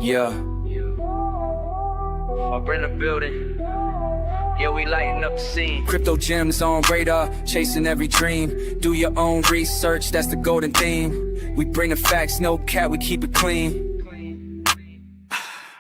Yeah. Up in the building. Yeah, we lighting up the scene. Crypto gems on radar, chasing every dream. Do your own research, that's the golden theme. We bring the facts, no cap, we keep it clean.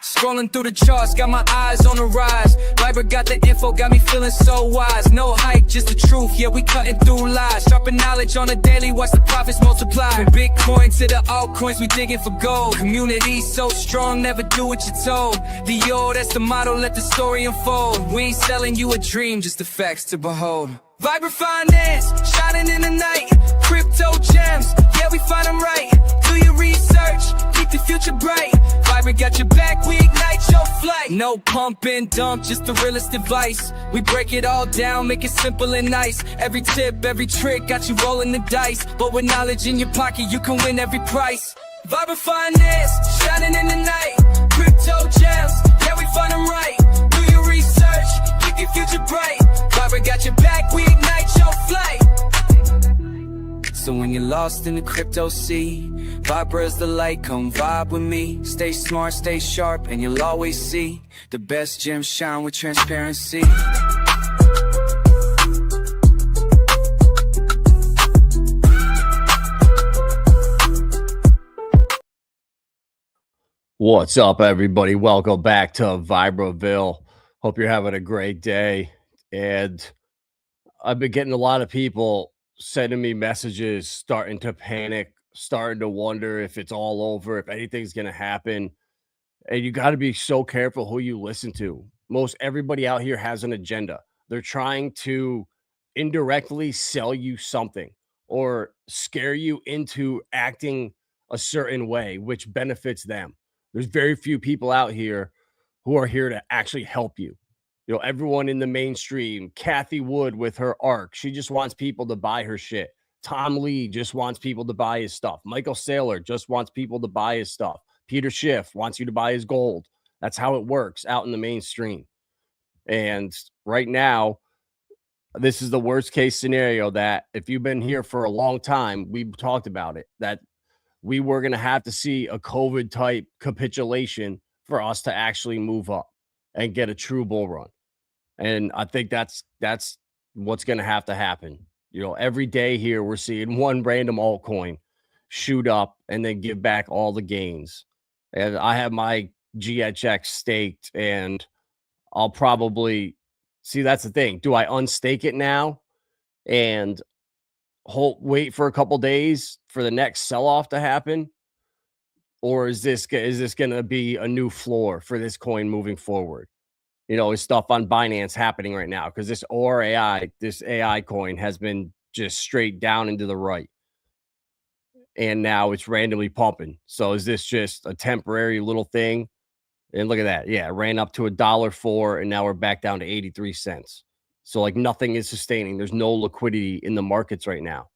Scrolling through the charts, got my eyes on the rise. Viber got the info, got me feeling so wise. No hype, just the truth, yeah, we cutting through lies. Sharpen knowledge on the daily, watch the profits multiply. From Bitcoin to the altcoins, we digging for gold. Community so strong, never do what you're told. That's the motto, let the story unfold. We ain't selling you a dream, just the facts to behold. Viber finance, shining in the night. Crypto gems, yeah, we find them right. Do your research, keep the future bright. Viber got your back, we ignite your flight. No pump and dump, just the realest advice. We break it all down, make it simple and nice. Every tip, every trick, got you rolling the dice. But with knowledge in your pocket, you can win every price. Viber finance, shining in the night. Crypto gems, yeah, we find them right. Do your research, keep your future bright. Viber got your back, we ignite your flight. So when you're lost in the crypto sea, Viber is the light, come vibe with me. Stay smart, stay sharp, and you'll always see the best gems shine with transparency. What's up, everybody? Welcome back to Vibreville. Hope you're having a great day. And I've been getting a lot of people sending me messages, starting to panic, starting to wonder if it's all over, if anything's going to happen. And you got to be so careful who you listen to. Most everybody out here has an agenda. They're trying to indirectly sell you something or scare you into acting a certain way, which benefits them. There's very few people out here who are here to actually help you. You know, everyone in the mainstream, Kathy Wood with her ARC, she just wants people to buy her shit. Tom Lee just wants people to buy his stuff. Michael Saylor just wants people to buy his stuff. Peter Schiff wants you to buy his gold. That's how it works out in the mainstream. And right now, this is the worst case scenario that if you've been here for a long time, we've talked about it, that we were going to have to see a COVID type capitulation for us to actually move up and get a true bull run. And I think that's what's going to have to happen. You know, every day here we're seeing one random altcoin shoot up and then give back all the gains. And I have my GHX staked, and I'll probably see, that's the thing. Do I unstake it now and wait for a couple days for the next sell-off to happen? Or is this going to be a new floor for this coin moving forward? You know, is stuff on Binance happening right now? Because this AI coin has been just straight down into the right. And now it's randomly pumping. So is this just a temporary little thing? And look at that. Yeah, it ran up to $1.04 and now we're back down to 83 cents. So like nothing is sustaining. There's no liquidity in the markets right now.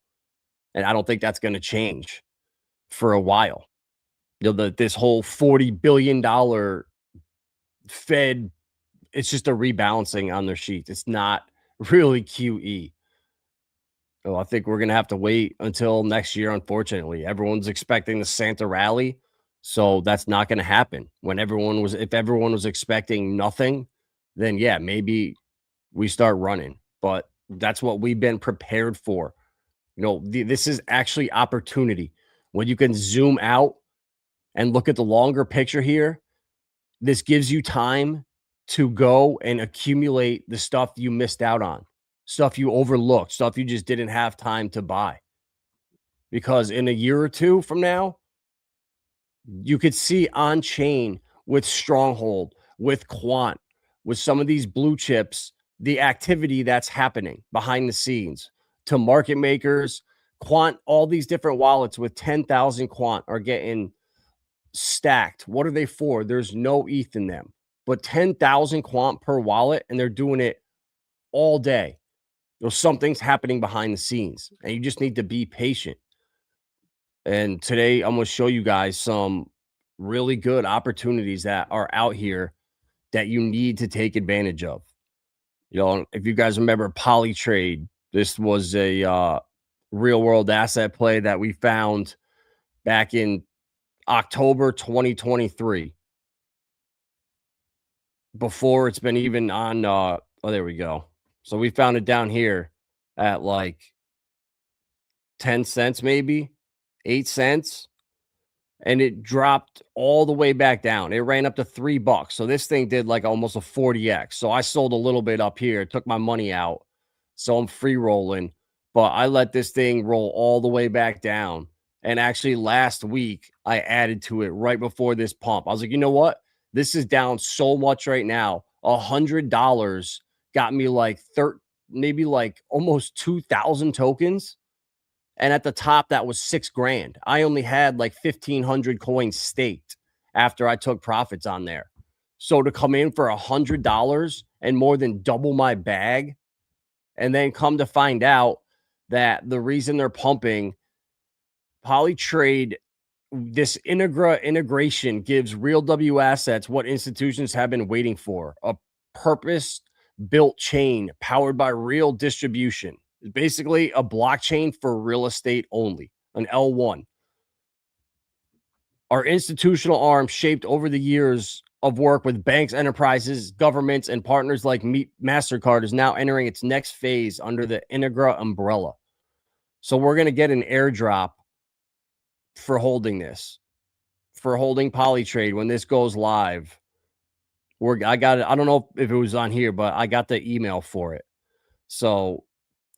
And I don't think that's going to change for a while. You know, this whole $40 billion Fed, it's just a rebalancing on their sheets. It's not really QE. So I think we're going to have to wait until next year, unfortunately. Everyone's expecting the Santa rally, so that's not going to happen. If everyone was expecting nothing, then yeah, maybe we start running. But that's what we've been prepared for. You know, this is actually opportunity. When you can zoom out and look at the longer picture here, this gives you time to go and accumulate the stuff you missed out on, stuff you overlooked, stuff you just didn't have time to buy. Because in a year or two from now, you could see on chain with Stronghold, with Quant, with some of these blue chips, the activity that's happening behind the scenes to market makers. Quant, all these different wallets with 10,000 Quant are getting stacked. What are they for? There's no ETH in them, but 10,000 Quant per wallet, and they're doing it all day. There's something's happening behind the scenes, and you just need to be patient. And today I'm going to show you guys some really good opportunities that are out here that you need to take advantage of. You know, if you guys remember Polytrade, this was a real world asset play that we found back in October 2023. before it's been even on. Oh, there we go. So we found it down here at like 10 cents, maybe 8 cents. And it dropped all the way back down. It ran up to $3. So this thing did like almost a 40x. So I sold a little bit up here, took my money out. So I'm free rolling, but I let this thing roll all the way back down. And actually last week I added to it right before this pump. I was like, you know what? This is down so much right now. $100 got me like maybe like almost 2,000 tokens. And at the top, that was $6,000. I only had like 1,500 coins staked after I took profits on there. So to come in for $100 and more than double my bag, and then come to find out that the reason they're pumping Polytrade, this integration gives real W assets what institutions have been waiting for: a purpose built chain powered by real distribution. Basically a blockchain for real estate only, an L1. Our institutional arm, shaped over the years of work with banks, enterprises, governments, and partners like MasterCard, is now entering its next phase under the Integra umbrella. So we're going to get an airdrop for holding this, for holding Polytrade when this goes live. I got it. I don't know if it was on here, but I got the email for it. So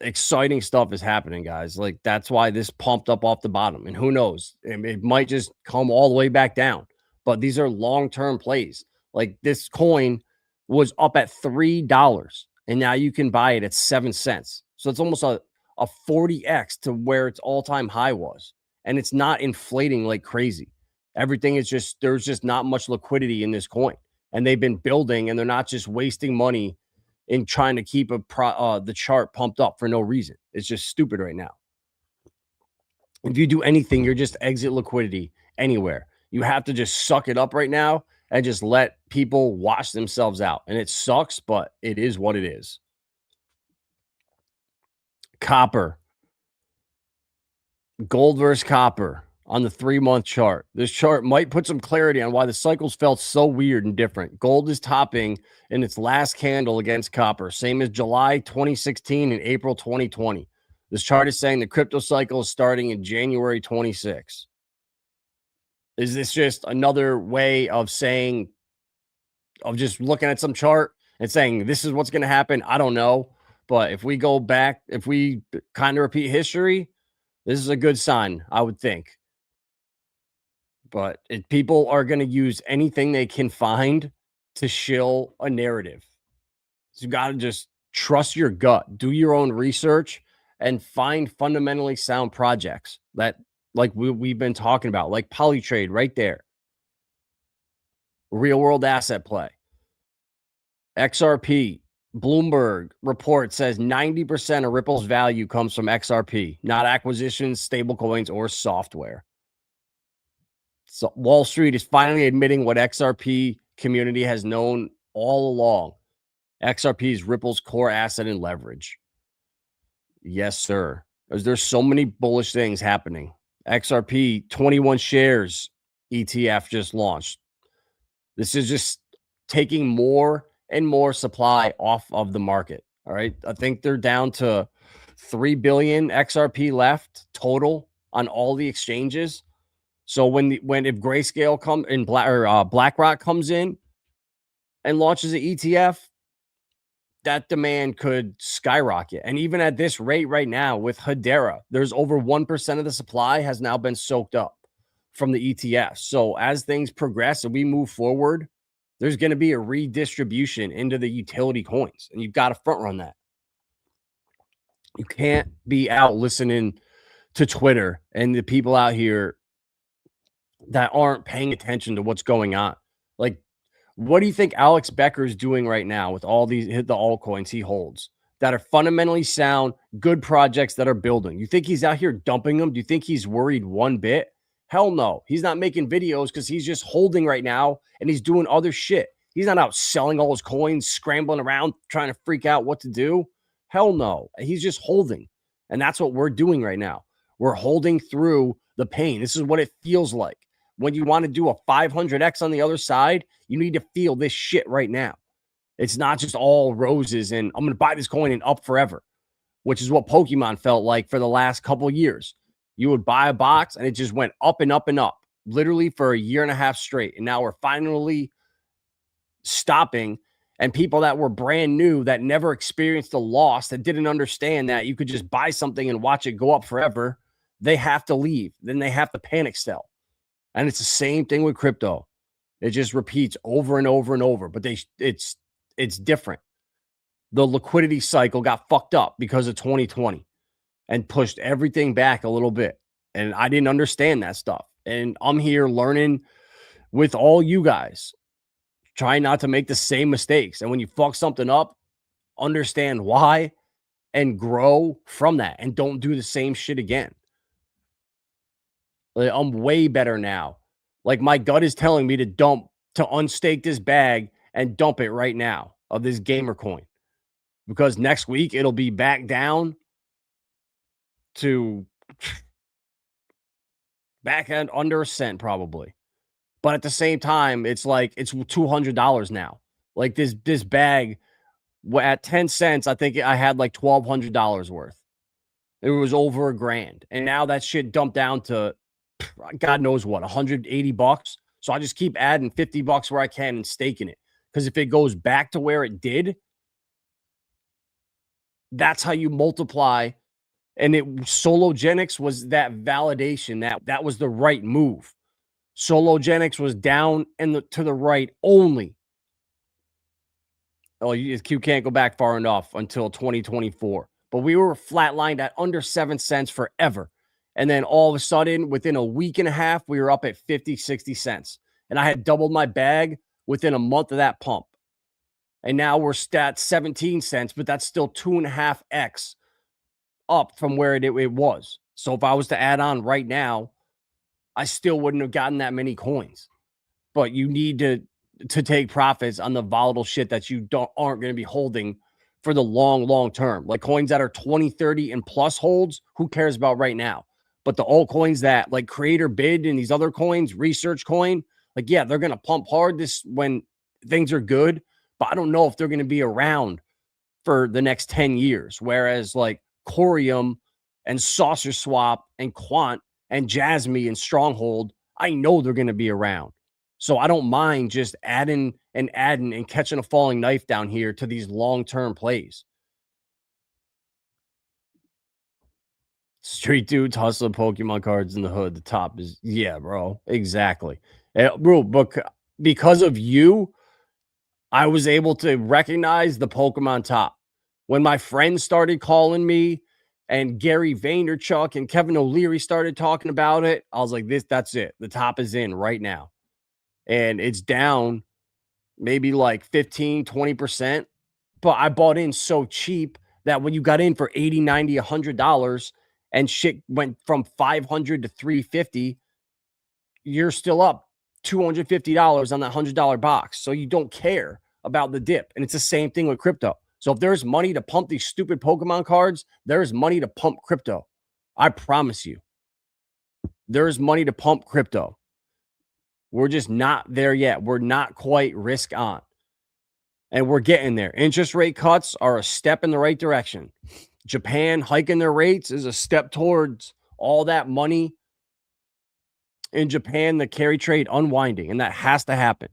exciting stuff is happening, guys. Like, that's why this pumped up off the bottom. And who knows? It might just come all the way back down. But these are long-term plays. Like, this coin was up at $3, and now you can buy it at 7 cents. So it's almost a 40x to where its all-time high was. And it's not inflating like crazy. Everything is just, there's just not much liquidity in this coin. And they've been building, and they're not just wasting money in trying to keep the chart pumped up for no reason. It's just stupid right now. If you do anything, you're just exit liquidity anywhere. You have to just suck it up right now and just let people wash themselves out. And it sucks, but it is what it is. Copper. Gold versus copper on the 3-month chart. This chart might put some clarity on why the cycles felt so weird and different. Gold is topping in its last candle against copper, same as July 2016 and April 2020. This chart is saying the crypto cycle is starting in January 26. Is this just another way of saying, of just looking at some chart and saying this is what's going to happen? I don't know. But if we go back, if we kind of repeat history, this is a good sign, I would think. But people are going to use anything they can find to shill a narrative. So you got to just trust your gut, do your own research, and find fundamentally sound projects that, like we've been talking about, like Polytrade right there. Real world asset play. XRP. Bloomberg report says 90% of Ripple's value comes from XRP, not acquisitions, stablecoins, or software. So Wall Street is finally admitting what XRP community has known all along. XRP is Ripple's core asset and leverage. Yes, sir. There's so many bullish things happening. XRP 21 shares ETF just launched. This is just taking more and more supply off of the market. All right. I think they're down to 3 billion XRP left total on all the exchanges. So if Grayscale comes in, BlackRock comes in and launches an ETF, that demand could skyrocket. And even at this rate right now with Hedera, there's over 1% of the supply has now been soaked up from the ETF. So as things progress and we move forward, there's going to be a redistribution into the utility coins, and you've got to front run that. You can't be out listening to Twitter and the people out here that aren't paying attention to what's going on. Like, what do you think Alex Becker is doing right now with all the altcoins he holds that are fundamentally sound, good projects that are building? You think he's out here dumping them? Do you think he's worried one bit? Hell no. He's not making videos because he's just holding right now and he's doing other shit. He's not out selling all his coins, scrambling around, trying to freak out what to do. Hell no. He's just holding. And that's what we're doing right now. We're holding through the pain. This is what it feels like. When you want to do a 500x on the other side, you need to feel this shit right now. It's not just all roses and I'm going to buy this coin and up forever, which is what Pokemon felt like for the last couple of years. You would buy a box and it just went up and up and up, literally for a year and a half straight. And now we're finally stopping. And people that were brand new, that never experienced the loss, that didn't understand that you could just buy something and watch it go up forever, they have to leave. Then they have to panic sell. And it's the same thing with crypto. It just repeats over and over and over. But it's different. The liquidity cycle got fucked up because of 2020 and pushed everything back a little bit. And I didn't understand that stuff. And I'm here learning with all you guys, trying not to make the same mistakes. And when you fuck something up, understand why and grow from that and don't do the same shit again. Like, I'm way better now. Like, my gut is telling me to unstake this bag and dump it right now of this gamer coin, because next week it'll be back down to back end under a cent probably. But at the same time, it's like it's $200 now. Like this bag at 10 cents, I think I had like $1,200 worth. It was over $1,000. And now that shit dumped down to God knows what, $180. So I just keep adding $50 where I can and staking it. Because if it goes back to where it did, that's how you multiply. And Sologenics was that validation that was the right move. Sologenics was down and to the right only. Oh, you can't go back far enough until 2024. But we were flatlined at under 7 cents forever. And then all of a sudden, within a week and a half, we were up at 50, 60 cents. And I had doubled my bag within a month of that pump. And now we're at 17 cents, but that's still 2.5x up from where it was. So if I was to add on right now, I still wouldn't have gotten that many coins. But you need to take profits on the volatile shit that you aren't going to be holding for the long term. Like coins that are 20, 30 and plus holds, who cares about right now? But the altcoins that like Creator Bid and these other coins, Research Coin, like, yeah, they're going to pump hard this when things are good, but I don't know if they're going to be around for the next 10 years. Whereas like Corium and Saucer Swap and Quant and Jasmine and Stronghold, I know they're going to be around. So I don't mind just adding and catching a falling knife down here to these long-term plays. Street dudes hustling Pokemon cards in the hood. The top is, yeah, bro. Exactly. Bro, because of you, I was able to recognize the Pokemon top. When my friends started calling me and Gary Vaynerchuk and Kevin O'Leary started talking about it, I was like, that's it. The top is in right now. And it's down maybe like 15, 20%. But I bought in so cheap that when you got in for $80, $90, $100 and shit went from $500 to $350, you're still up $250 on that $100 box. So you don't care about the dip. And it's the same thing with crypto. So if there's money to pump these stupid Pokemon cards, there's money to pump crypto. I promise you. There's money to pump crypto. We're just not there yet. We're not quite risk on. And we're getting there. Interest rate cuts are a step in the right direction. Japan hiking their rates is a step towards all that money in Japan, the carry trade unwinding. And that has to happen.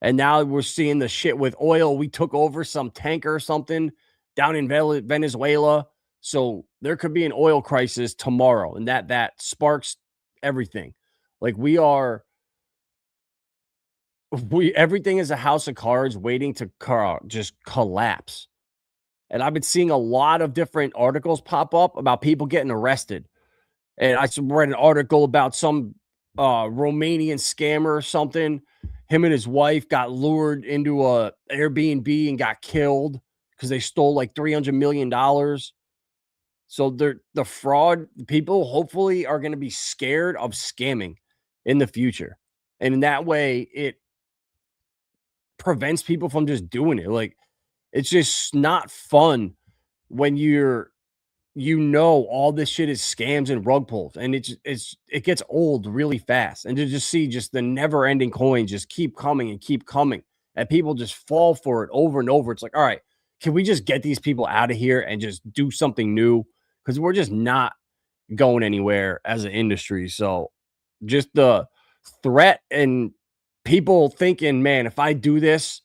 And now we're seeing the shit with oil. We took over some tanker or something down in Venezuela. So there could be an oil crisis tomorrow. And that sparks everything. Like everything is a house of cards waiting to just collapse. And I've been seeing a lot of different articles pop up about people getting arrested. And I read an article about some Romanian scammer or something. Him and his wife got lured into a Airbnb and got killed because they stole like $300 million. So the fraud people hopefully are going to be scared of scamming in the future. And in that way, it prevents people from just doing it. Like, it's just not fun when all this shit is scams and rug pulls, and it gets old really fast. And to just see just the never ending coins just keep coming and keep coming. and people just fall for it over and over. It's like, all right, can we just get these people out of here and just do something new? Because we're just not going anywhere as an industry. So just the threat and people thinking, man, if I do this,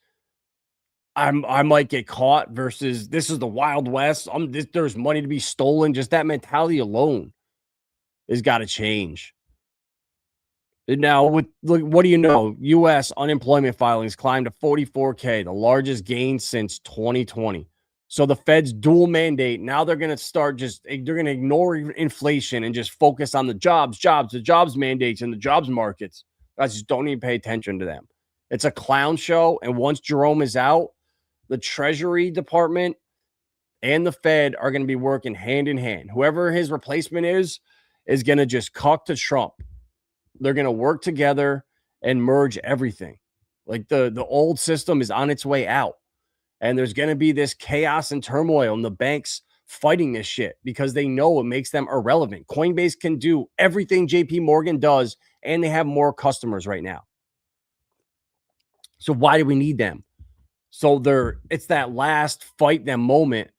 I might get caught versus this is the Wild West. There's money to be stolen. Just that mentality alone has got to change. And now, look, what do you know? U.S. unemployment filings climbed to 44K, the largest gain since 2020. So the Fed's dual mandate, now they're going to they're going to ignore inflation and just focus on the jobs mandates and the jobs markets. Guys, just don't even pay attention to them. It's a clown show. And once Jerome is out, the Treasury Department and the Fed are going to be working hand in hand. Whoever his replacement is going to just cuck to Trump. They're going to work together and merge everything. Like the old system is on its way out. And there's going to be this chaos and turmoil and the banks fighting this shit because they know it makes them irrelevant. Coinbase can do everything JP Morgan does, and they have more customers right now. So why do we need them? So it's that last fight them moment,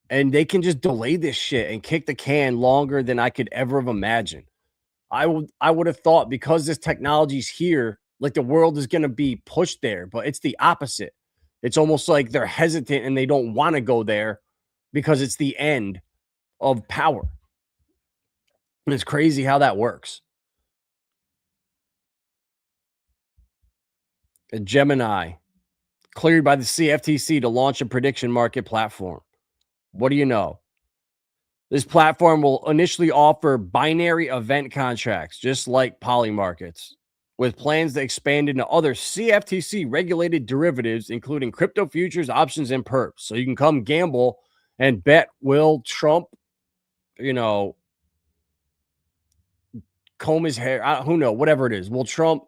and they can just delay this shit and kick the can longer than I could ever have imagined. I would have thought because this technology's here, like the world is going to be pushed there, but it's the opposite. It's almost like they're hesitant and they don't want to go there because it's the end of power. And it's crazy how that works. A Gemini cleared by the CFTC to launch a prediction market platform. What do you know? This platform will initially offer binary event contracts, just like poly markets, with plans to expand into other CFTC-regulated derivatives, including crypto futures, options, and perps. So you can come gamble and bet, will Trump, comb his hair? Who knows? Whatever it is. Will Trump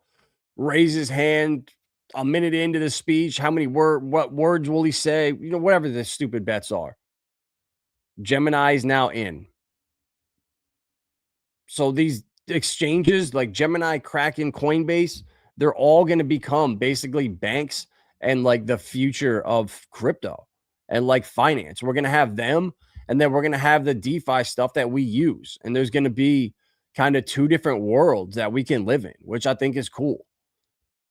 raise his hand a minute into the speech? What words will he say? Whatever the stupid bets are. Gemini is now in. So these exchanges like Gemini, Kraken, Coinbase, they're all going to become basically banks and like the future of crypto and like finance. We're going to have them, and then we're going to have the DeFi stuff that we use. And there's going to be kind of two different worlds that we can live in, which I think is cool.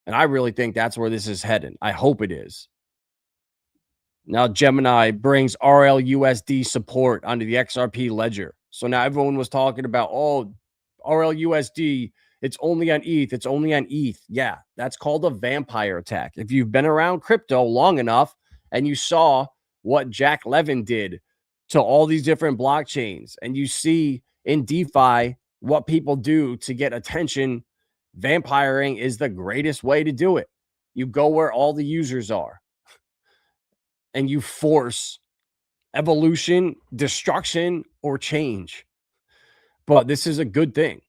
And I really think that's where this is heading. I hope it is. Now, Gemini brings RLUSD support onto the XRP ledger. So now everyone was talking about, RLUSD, it's only on ETH. It's only on ETH. Yeah, that's called a vampire attack. If you've been around crypto long enough and you saw what Jack Levin did to all these different blockchains, and you see in DeFi what people do to get attention, vampiring is the greatest way to do it. You go where all the users are, and you force evolution, destruction, or change. But this is a good thing.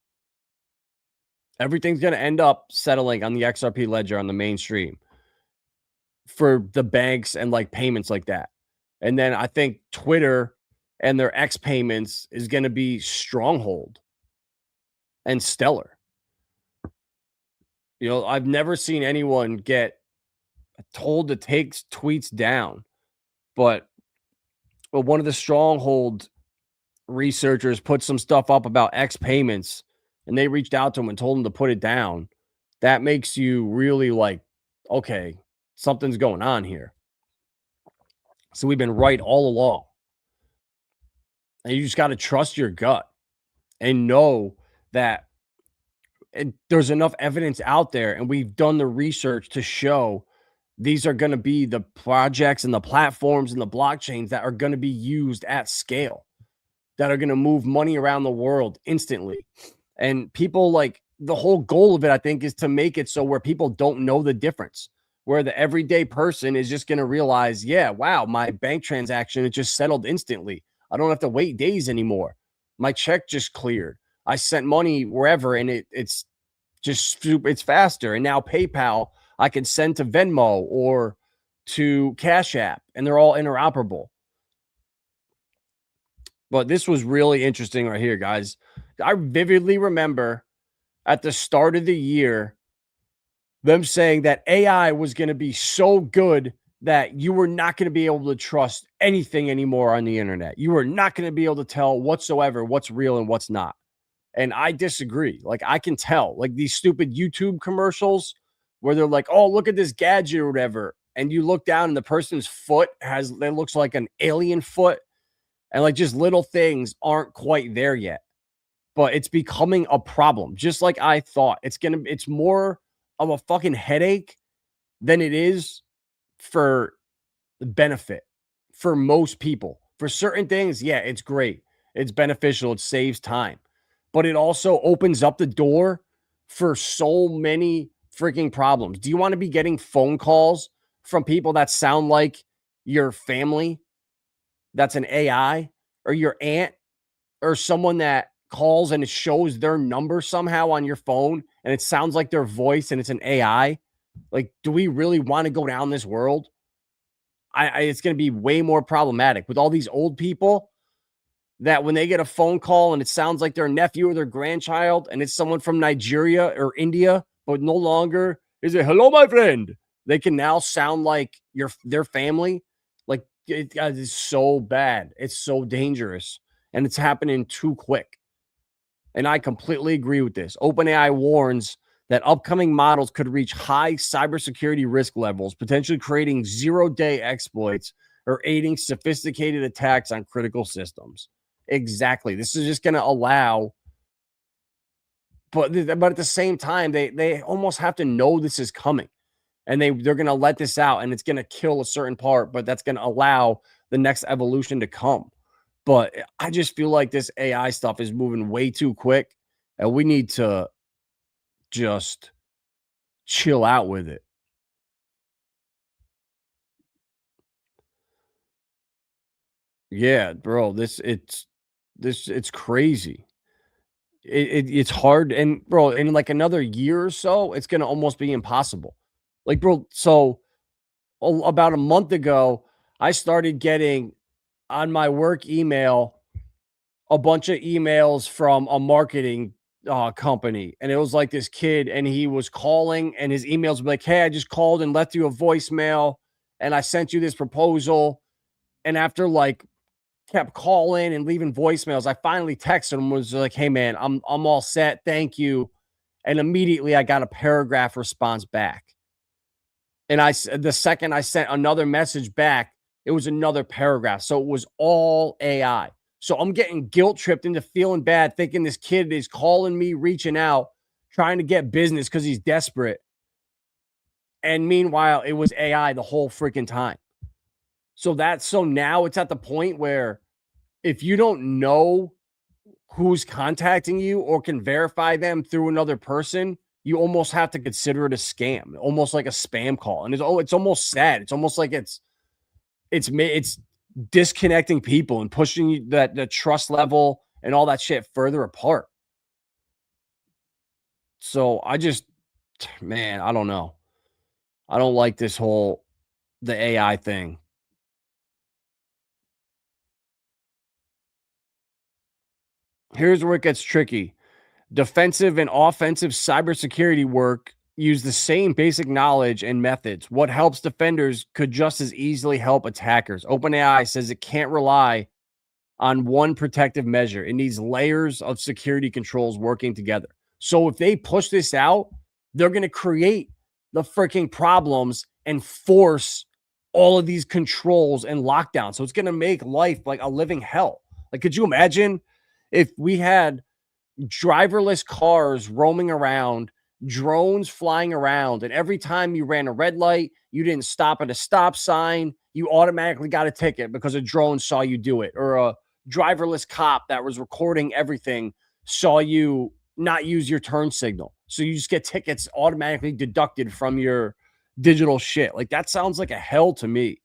Everything's going to end up settling on the XRP ledger on the mainstream for the banks and like payments like that. And then I think Twitter and their X payments is going to be stronghold and stellar. I've never seen anyone get told to take tweets down, but one of the stronghold researchers put some stuff up about X payments, and they reached out to him and told him to put it down. That makes you really like, okay, something's going on here. So we've been right all along. And you just got to trust your gut and know that there's enough evidence out there, and we've done the research to show these are going to be the projects and the platforms and the blockchains that are going to be used at scale, that are going to move money around the world instantly. And people, like, the whole goal of it, I think, is to make it so where people don't know the difference, where the everyday person is just going to realize, yeah, wow, my bank transaction, it just settled instantly. I don't have to wait days anymore. My check just cleared. I sent money wherever, and it's faster. And now PayPal, I can send to Venmo or to Cash App, and they're all interoperable. But this was really interesting right here, guys. I vividly remember at the start of the year, them saying that AI was going to be so good that you were not going to be able to trust anything anymore on the internet. You were not going to be able to tell whatsoever what's real and what's not. And I disagree. Like, I can tell, like, these stupid YouTube commercials where they're like, oh, look at this gadget or whatever. And you look down and the person's foot that looks like an alien foot. And like, just little things aren't quite there yet, but it's becoming a problem. Just like I thought, it's more of a fucking headache than it is for benefit for most people. For certain things, yeah, it's great. It's beneficial. It saves time. But it also opens up the door for so many freaking problems. Do you want to be getting phone calls from people that sound like your family? That's an AI, or your aunt, or someone that calls and it shows their number somehow on your phone and it sounds like their voice and it's an AI? Like, do we really want to go down this world? It's going to be way more problematic with all these old people that when they get a phone call and it sounds like their nephew or their grandchild and it's someone from Nigeria or India, but no longer is it hello, my friend. They can now sound like their family. Like, it is so bad. It's so dangerous and it's happening too quick. And I completely agree with this. OpenAI warns that upcoming models could reach high cybersecurity risk levels, potentially creating zero-day exploits or aiding sophisticated attacks on critical systems. Exactly. This is just going to allow, but at the same time, they almost have to know this is coming, and they're going to let this out, and it's going to kill a certain part, but that's going to allow the next evolution to come. But I just feel like this AI stuff is moving way too quick, and we need to just chill out with it. Yeah, bro, it's crazy. It's hard, and bro, in like another year or so, it's gonna almost be impossible. Like, bro, so about a month ago, I started getting on my work email a bunch of emails from a marketing company, and it was like this kid, and he was calling, and his emails were like, "Hey, I just called and left you a voicemail, and I sent you this proposal." And after like kept calling and leaving voicemails, I finally texted him, was like, "Hey man, I'm all set. Thank you." And immediately I got a paragraph response back. And the second I sent another message back, it was another paragraph. So it was all AI. So I'm getting guilt tripped into feeling bad, thinking this kid is calling me, reaching out, trying to get business because he's desperate. And meanwhile, it was AI the whole freaking time. So now it's at the point where if you don't know who's contacting you or can verify them through another person, you almost have to consider it a scam, almost like a spam call. And it's almost sad. It's almost like it's disconnecting people and pushing that the trust level and all that shit further apart. So man, I don't know. I don't like the AI thing. Here's where it gets tricky. Defensive and offensive cybersecurity work use the same basic knowledge and methods. What helps defenders could just as easily help attackers. OpenAI says it can't rely on one protective measure. It needs layers of security controls working together. So if they push this out, they're going to create the freaking problems and force all of these controls and lockdowns. So it's going to make life like a living hell. Like, could you imagine if we had driverless cars roaming around, drones flying around, and every time you ran a red light, you didn't stop at a stop sign, you automatically got a ticket because a drone saw you do it, or a driverless cop that was recording everything saw you not use your turn signal. So you just get tickets automatically deducted from your digital shit. Like, that sounds like a hell to me.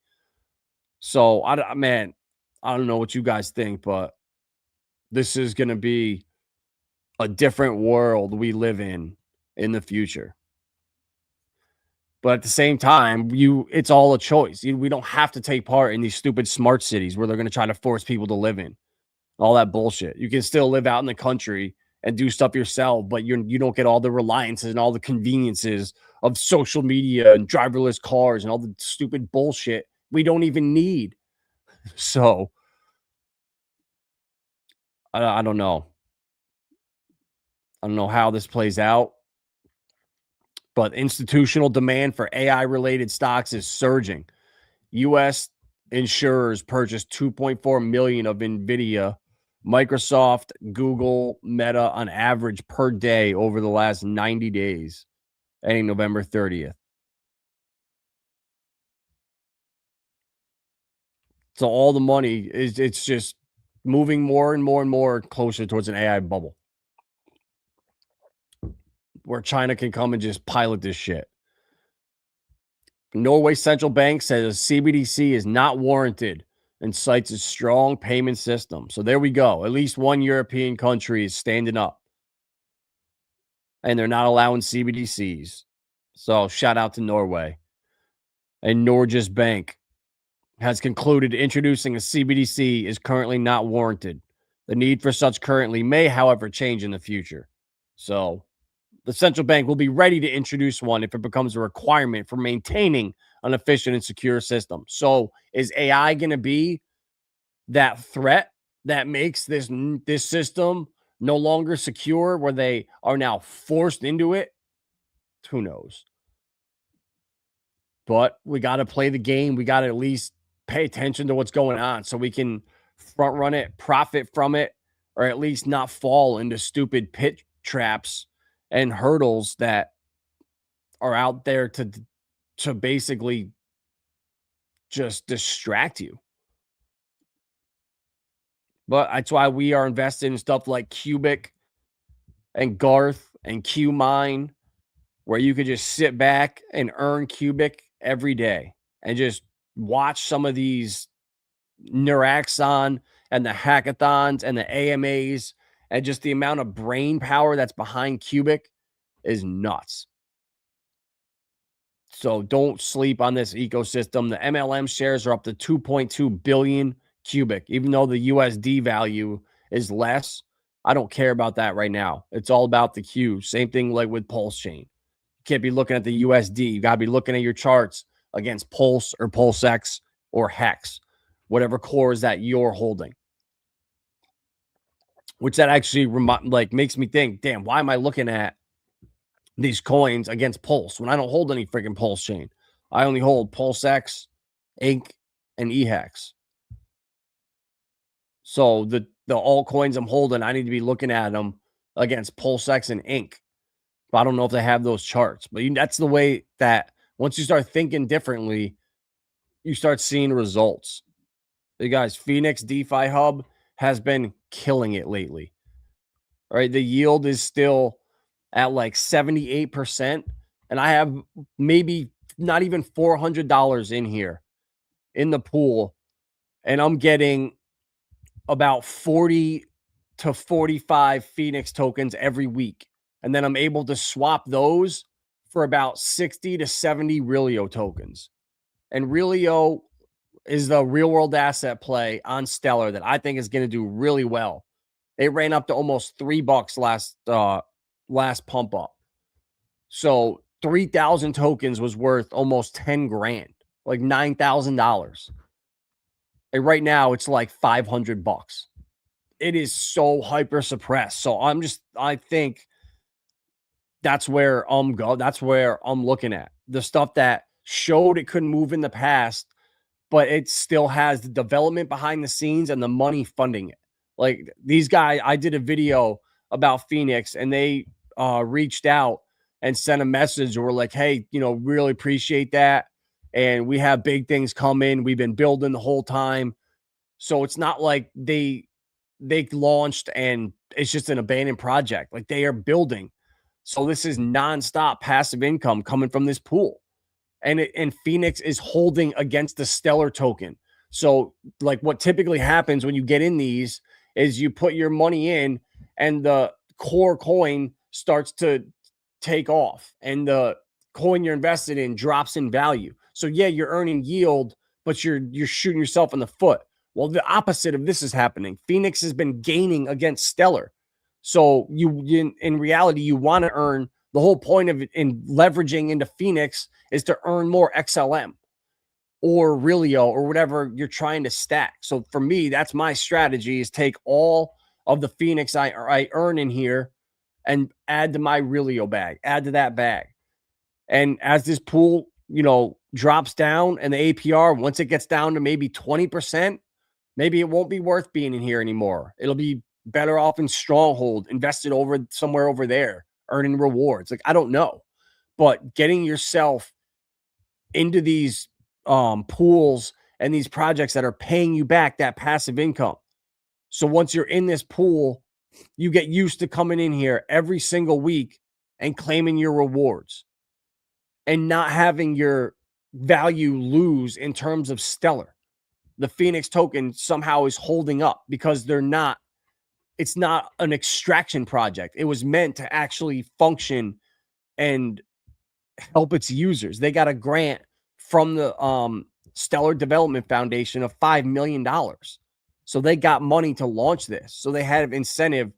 So man, I don't know what you guys think, but this is going to be a different world we live in the future. But at the same time, it's all a choice. We don't have to take part in these stupid smart cities where they're going to try to force people to live in. All that bullshit. You can still live out in the country and do stuff yourself, but you don't get all the reliances and all the conveniences of social media and driverless cars and all the stupid bullshit we don't even need. So I don't know. I don't know how this plays out, but institutional demand for AI related stocks is surging. U.S. insurers purchased 2.4 million of Nvidia, Microsoft, Google, Meta on average per day over the last 90 days, ending November 30th. So all the money it's just moving more and more and more closer towards an AI bubble where China can come and just pilot this shit. Norway Central Bank says CBDC is not warranted and cites a strong payment system. So there we go. At least one European country is standing up. And they're not allowing CBDCs. So shout out to Norway. And Norges Bank has concluded introducing a CBDC is currently not warranted. The need for such currently may, however, change in the future. So the central bank will be ready to introduce one if it becomes a requirement for maintaining an efficient and secure system. So is AI going to be that threat that makes this system no longer secure, where they are now forced into it? Who knows? But we got to play the game. We got to at least pay attention to what's going on so we can front run it, profit from it, or at least not fall into stupid pit traps and hurdles that are out there to basically just distract you. But that's why we are invested in stuff like Cubic and Garth and QMine, where you could just sit back and earn Cubic every day and just watch some of these Neuraxon and the hackathons and the AMAs, and just the amount of brain power that's behind Cubic is nuts. So don't sleep on this ecosystem. The MLM shares are up to 2.2 billion Cubic, even though the USD value is less. I don't care about that right now. It's all about the Q. Same thing like with Pulse Chain. You can't be looking at the USD. You got to be looking at your charts against Pulse or PulseX or Hex, whatever cores that you're holding. Which that actually makes me think, damn, why am I looking at these coins against Pulse when I don't hold any freaking Pulse Chain? I only hold PulseX, Inc., and eHex. So the altcoins I'm holding, I need to be looking at them against PulseX and Inc. But I don't know if they have those charts. But that's the way that once you start thinking differently, you start seeing results. You guys, Phoenix DeFi Hub has been killing it lately. All right, the yield is still at like 78%, and I have maybe not even $400 in here in the pool, and I'm getting about 40 to 45 Phoenix tokens every week, and then I'm able to swap those for about 60 to 70 Relio tokens. And Relio is the real world asset play on Stellar that I think is going to do really well. It ran up to almost $3 last pump up. So 3,000 tokens was worth almost 10 grand, like $9,000. And right now it's like $500. It is so hyper suppressed. So I think that's where that's where I'm looking at. The stuff that showed it couldn't move in the past, but it still has the development behind the scenes and the money funding it. Like these guys, I did a video about Phoenix, and they reached out and sent a message. We're like, hey, really appreciate that. And we have big things coming. We've been building the whole time. So it's not like they launched and it's just an abandoned project. Like they are building. So this is nonstop passive income coming from this pool. And Phoenix is holding against the Stellar token. So like what typically happens when you get in these is you put your money in and the core coin starts to take off and the coin you're invested in drops in value. So yeah, you're earning yield, but you're shooting yourself in the foot. Well, the opposite of this is happening. Phoenix has been gaining against Stellar. So in reality, you want to earn, the whole point of it in leveraging into Phoenix is to earn more XLM or Relio or whatever you're trying to stack. So for me, that's my strategy, is take all of the Phoenix I earn in here and add to my Relio bag, add to that bag. And as this pool, drops down, and the APR, once it gets down to maybe 20%, maybe it won't be worth being in here anymore. It'll be better off in Stronghold, invested over somewhere over there, earning rewards. Like, I don't know. But getting yourself into these pools and these projects that are paying you back that passive income. So once you're in this pool, you get used to coming in here every single week and claiming your rewards and not having your value lose in terms of stellar. The Phoenix token somehow is holding up because it's not an extraction project. It was meant to actually function and help its users. They got a grant from the Stellar Development Foundation of $5 million. So they got money to launch this. So they had an incentive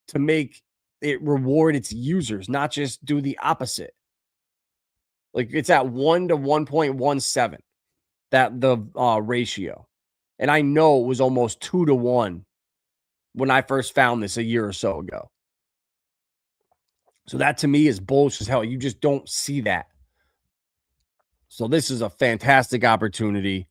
to make it reward its users, not just do the opposite. Like, it's at 1 to 1.17, that the ratio. And I know it was almost 2 to 1 when I first found this a year or so ago. So that to me is bullish as hell. You just don't see that. So this is a fantastic opportunity.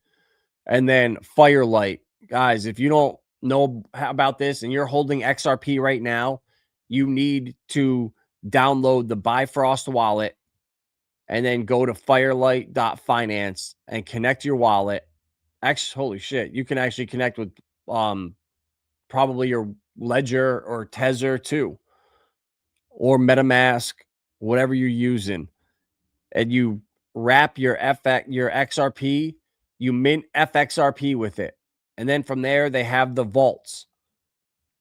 And then Firelight, guys, if you don't know about this and you're holding XRP right now, you need to download the Bifrost wallet and then go to firelight.finance and connect your wallet. Actually, holy shit, you can actually connect with probably your Ledger or Tether too, or MetaMask, whatever you're using. And you wrap your XRP, you mint FXRP with it. And then from there, they have the vaults.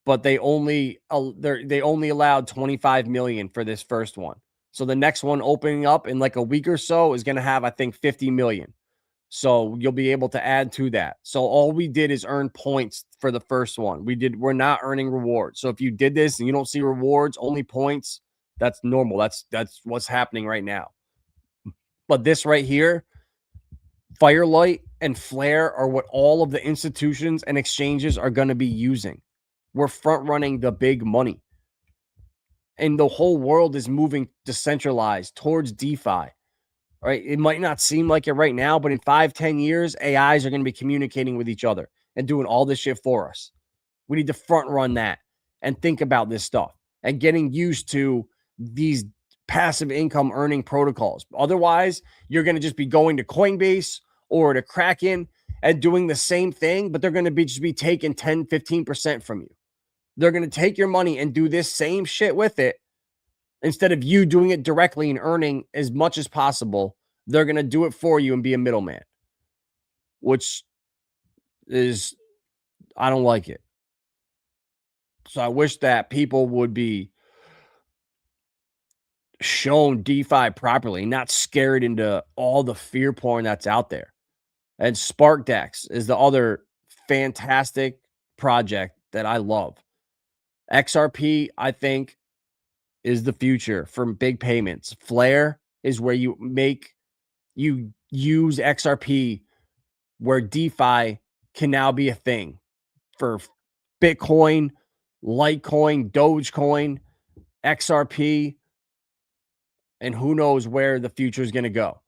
But they only allowed 25 million for this first one. So the next one opening up in like a week or so is going to have, I think, 50 million. So you'll be able to add to that. So all we did is earn points for the first one. We're not earning rewards. So if you did this and you don't see rewards, only points, that's normal. That's what's happening right now. But this right here, Firelight and Flare, are what all of the institutions and exchanges are going to be using. We're front running the big money. And the whole world is moving decentralized towards DeFi. Right? It might not seem like it right now, but in 5-10 years, AIs are going to be communicating with each other and doing all this shit for us. We need to front run that and think about this stuff and getting used to these passive income earning protocols. Otherwise, you're going to just be going to Coinbase or to Kraken and doing the same thing, but they're going to just be taking 10, 15% from you. They're going to take your money and do this same shit with it. Instead of you doing it directly and earning as much as possible, they're going to do it for you and be a middleman, which is, I don't like it. So I wish that people would be shown DeFi properly, not scared into all the fear porn that's out there. And SparkDex is the other fantastic project that I love. XRP, I think, is the future for big payments. Flare is where you use XRP, where DeFi can now be a thing for Bitcoin, Litecoin, Dogecoin, XRP, and who knows where the future is going to go.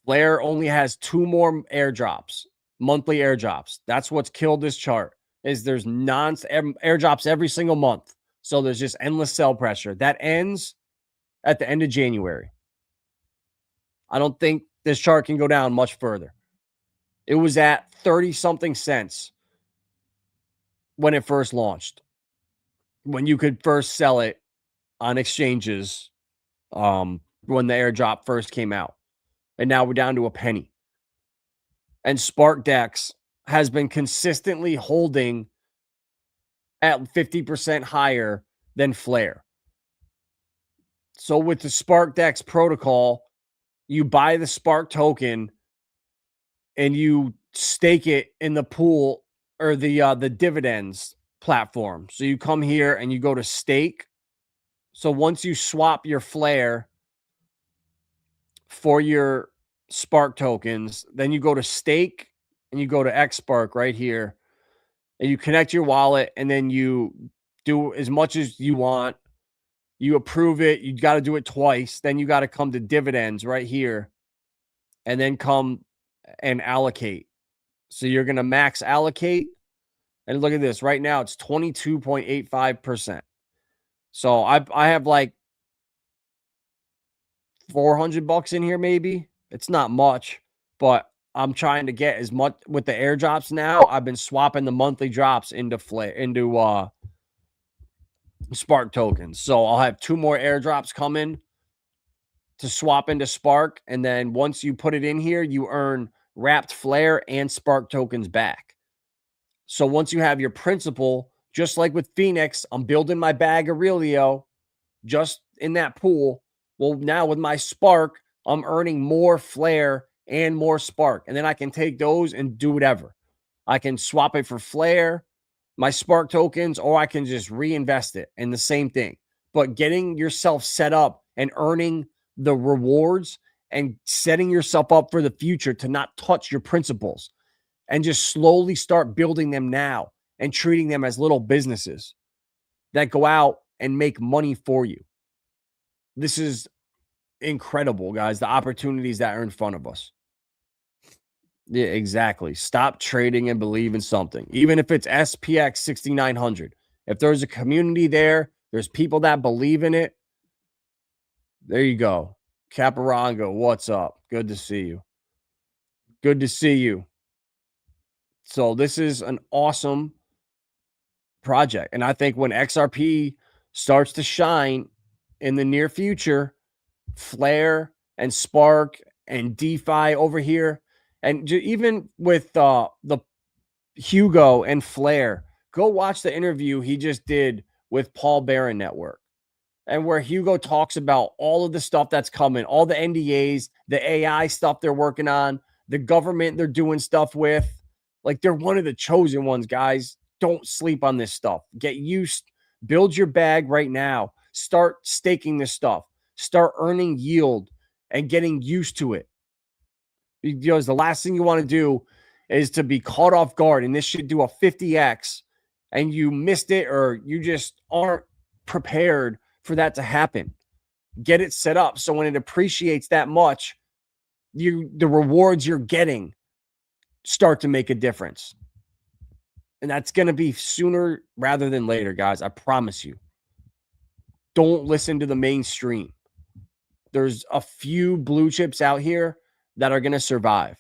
Flare only has 2 more airdrops, monthly airdrops. That's what's killed this chart. Is there's airdrops every single month. So there's just endless sell pressure. That ends at the end of January. I don't think this chart can go down much further. It was at 30-something cents when it first launched, when you could first sell it on exchanges when the airdrop first came out. And now we're down to a penny. And SparkDex has been consistently holding at 50% higher than Flare. So with the SparkDex protocol, you buy the Spark token and you stake it in the pool or the dividends platform. So you come here and you go to stake. So once you swap your Flare for your Spark tokens, then you go to stake and you go to XSpark right here and you connect your wallet and then you do as much as you want. You approve it. You got to do it twice. Then you got to come to dividends right here and then come and allocate. So you're going to max allocate. And look at this. Right now, it's 22.85%. So I have like $400 in here, maybe. It's not much, but I'm trying to get as much with the airdrops now. I've been swapping the monthly drops into Spark tokens. So I'll have 2 more airdrops coming to swap into Spark. And then once you put it in here, you earn wrapped Flare and Spark tokens back. So once you have your principal, just like with Phoenix, I'm building my bag Aurelio just in that pool. Well, now with my Spark, I'm earning more Flare and more Spark. And then I can take those and do whatever. I can swap it for Flare, my Spark tokens, or I can just reinvest it in the same thing. But getting yourself set up and earning the rewards and setting yourself up for the future to not touch your principles and just slowly start building them now and treating them as little businesses that go out and make money for you. This is incredible, guys. The opportunities that are in front of us. Yeah, exactly. Stop trading and believe in something. Even if it's SPX 6900. If there's a community there, there's people that believe in it. There you go. Caparongo, what's up? Good to see you. Good to see you. So this is an awesome project. And I think when XRP starts to shine in the near future, Flare and Spark and DeFi over here, and even with the Hugo and Flare, go watch the interview he just did with Paul Barron Network, and where Hugo talks about all of the stuff that's coming, all the NDAs, the AI stuff they're working on, the government they're doing stuff with. Like, they're one of the chosen ones, guys. Don't sleep on this stuff. Get used. Build your bag right now. Start staking this stuff. Start earning yield and getting used to it. Because the last thing you want to do is to be caught off guard, and this should do a 50x, and you missed it, or you just aren't prepared for that to happen. Get it set up so when it appreciates that much, the rewards you're getting start to make a difference. And that's going to be sooner rather than later, guys. I promise you. Don't listen to the mainstream. There's a few blue chips out here that are going to survive.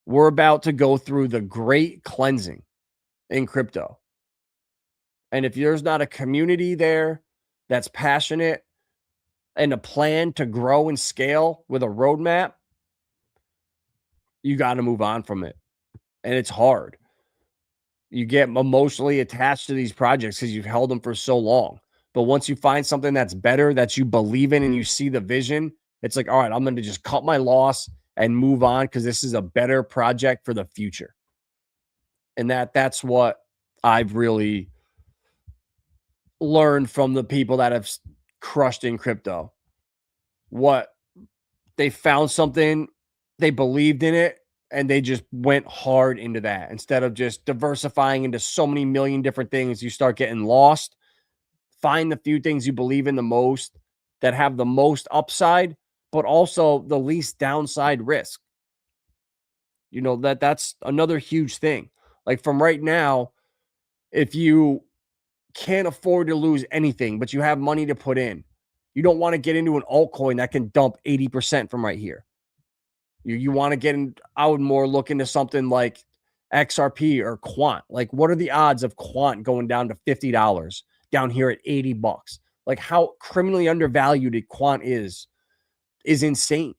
We're about to go through the great cleansing in crypto. And if there's not a community there that's passionate and a plan to grow and scale with a roadmap, you got to move on from it. And it's hard. You get emotionally attached to these projects because you've held them for so long. But once you find something that's better, that you believe in, and you see the vision, it's like, all right, I'm going to just cut my loss and move on because this is a better project for the future. And that's what I've really learned from the people that have crushed in crypto. What they found something, they believed in it, and they just went hard into that. Instead of just diversifying into so many million different things, you start getting lost. Find the few things you believe in the most that have the most upside, but also the least downside risk. You know, that's another huge thing. Like, from right now, if you can't afford to lose anything, but you have money to put in, you don't want to get into an altcoin that can dump 80% from right here. You want to get in, I would more look into something like XRP or Quant. Like, what are the odds of Quant going down to $50 down here at $80? Like, how criminally undervalued Quant is insane.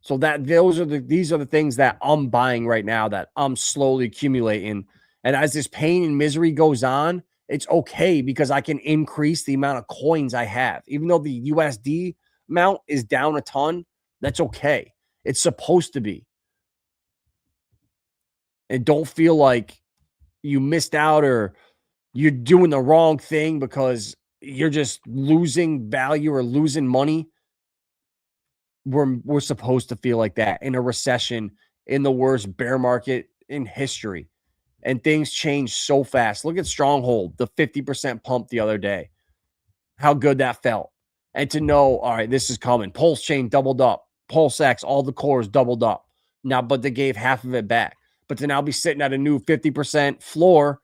So these are the things that I'm buying right now, that I'm slowly accumulating. And as this pain and misery goes on, it's okay because I can increase the amount of coins I have. Even though the USD amount is down a ton, that's okay. It's supposed to be. And don't feel like you missed out or you're doing the wrong thing because you're just losing value or losing money. We're supposed to feel like that in a recession, in the worst bear market in history. And things change so fast. Look at Stronghold, the 50% pump the other day. How good that felt. And to know, all right, this is coming. Pulse chain doubled up. Pulse X, all the cores doubled up. Now, but they gave half of it back. But to now be sitting at a new 50% floor,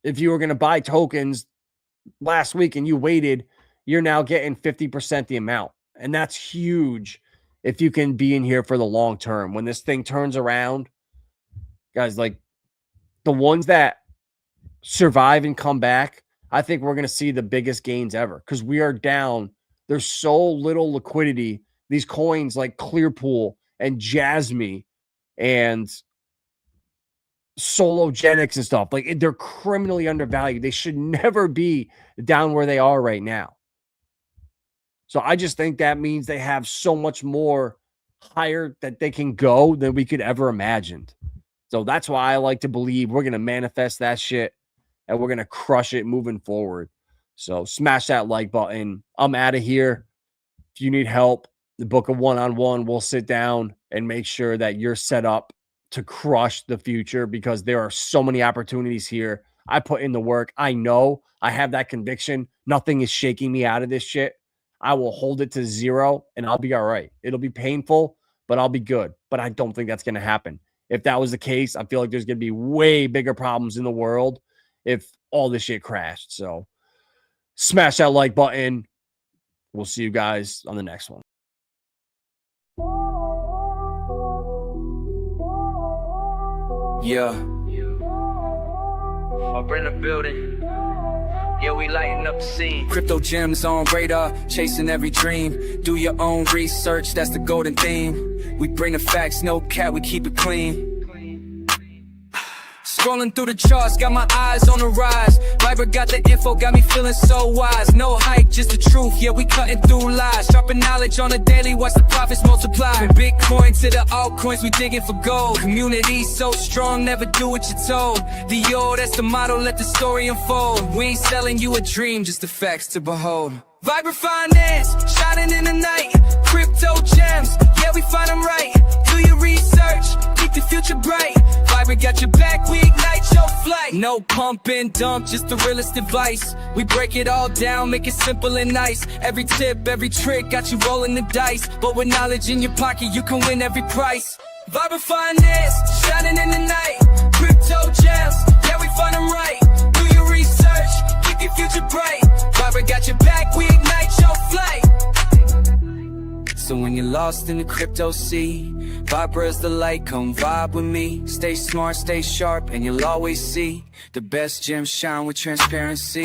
if you were going to buy tokens last week and you waited, you're now getting 50% the amount. And that's huge if you can be in here for the long term. When this thing turns around, guys, like the ones that survive and come back, I think we're going to see the biggest gains ever because we are down. There's so little liquidity. These coins like Clearpool and Jasmy and Sologenics and stuff, like they're criminally undervalued. They should never be down where they are right now. So I just think that means they have so much more higher that they can go than we could ever imagine. So that's why I like to believe we're going to manifest that shit and we're going to crush it moving forward. So smash that like button. I'm out of here. If you need help, the book of one-on-one, we'll sit down and make sure that you're set up to crush the future because there are so many opportunities here. I put in the work. I know I have that conviction. Nothing is shaking me out of this shit. I will hold it to zero and I'll be all right. It'll be painful, but I'll be good. But I don't think that's going to happen. If that was the case, I feel like there's going to be way bigger problems in the world if all this shit crashed. So smash that like button. We'll see you guys on the next one. Yeah. Up in the building. Yeah, we lighting up the scene. Crypto gems on radar, chasing every dream. Do your own research, that's the golden theme. We bring the facts, no cap, we keep it clean. Scrolling through the charts, got my eyes on the rise. Viber got the info, got me feeling so wise. No hype, just the truth, yeah, we cutting through lies. Sharpen knowledge on the daily, watch the profits multiply. From Bitcoin to the altcoins, we digging for gold. Community so strong, never do what you're told. That's the motto, let the story unfold. We ain't selling you a dream, just the facts to behold. Viber finance, shining in the night. Crypto gems, yeah, we find them right. Do your research, keep the future bright. Viber got your back, we ignite your flight. No pump and dump, just the realest advice. We break it all down, make it simple and nice. Every tip, every trick, got you rolling the dice. But with knowledge in your pocket, you can win every price. Viber finance, shining in the night. Crypto gems, yeah, we find them right. Do your research, keep your future bright. Viber got your back, we ignite your flight. So when you're lost in the crypto sea, Vibra's the light, come vibe with me. Stay smart, stay sharp, and you'll always see the best gems shine with transparency.